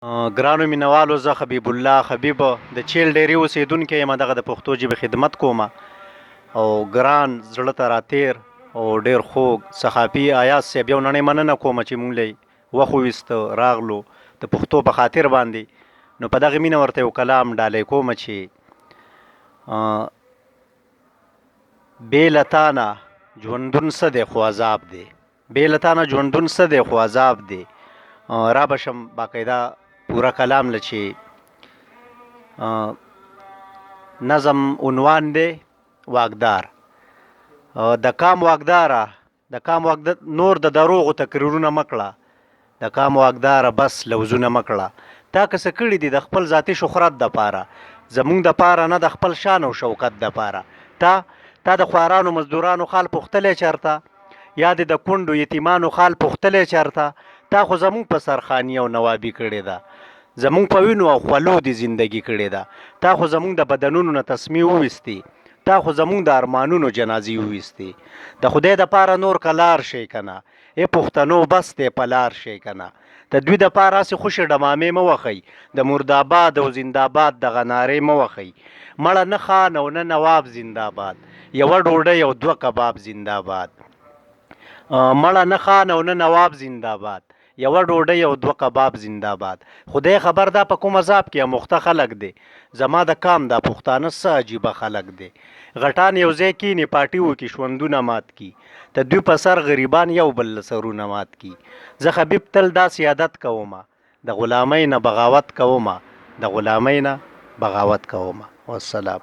ګرانو مینوالو، زه حبیب الله حبیب د چیل ډیری اوسیدونکی یم. دغه د پښتو ژبې خدمت کومه او ګران زړه ته راتیر او ډیر خوږ صحافي ایاز صاحب یو نړۍ مننه کومه چې مونږ له وخت وویسته راغلو د پښتو په خاطر باندې. نو په دغه مینه ورته یو کلام ډالۍ کومه چې بې له تانه ژوندون څه دی خو عذاب دی، بې له تانه ژوندون څه دی خو عذاب دی. را بشم باقاعده پوره کلام له چې نظم عنوان دی واکدار. د کام واکداره، د کام واکدار نور د دروغو تقریرونه مکړه، د کام واکداره بس لوزونه مکړه. تا که څه کړي دي د خپل ذاتي شهرت دپاره، زمونږ دپاره نه د خپل شان او شوکت دپاره. تا د خوارانو مزدورانو خال پوښتلی چېرته، یا د کونډو یتیمانو خال پوښتلی چېرته؟ تا خو زمونږ په سرخاني او نوابي کړې ده، زمونږ په وینو او خولو دې زندګي کړې ده. تا خو زمونږ د بدنونو نه تسمې وویستې، تا خو زمونږ د ارمانونو جنازې وویستې. د خدای دپاره نور که لار شئ که نه، ای پښتنو بس دی په لار شئ که نه. د دوی دپاره هسې خوشې ډمامې مه وښئ، د مرداباد او زنداباد دغه نارې مه وښئ. مړه نه خان او نه نواب زنداباد، یوه ډوډۍ او دوه کباب زنداباد. مړه نه خان او نه نواب زنداباد، یوه ډوډۍ او دوه کباب زنداباد. خدای خبر دا په کوم عذاب کې اموخته خلک دی. زما د کام دا پښتانه څه عجیبه خلک دی. غټان یو ځای کینې پاټي وکړي ژوندونه مات کي، د دوی په سر غریبان یو بل له سرونه مات کي. زه حبیب تل داسې عادت کومه، د غلامۍ نه بغاوت کومه، د غلامۍ نه بغاوت کومه. والسلام.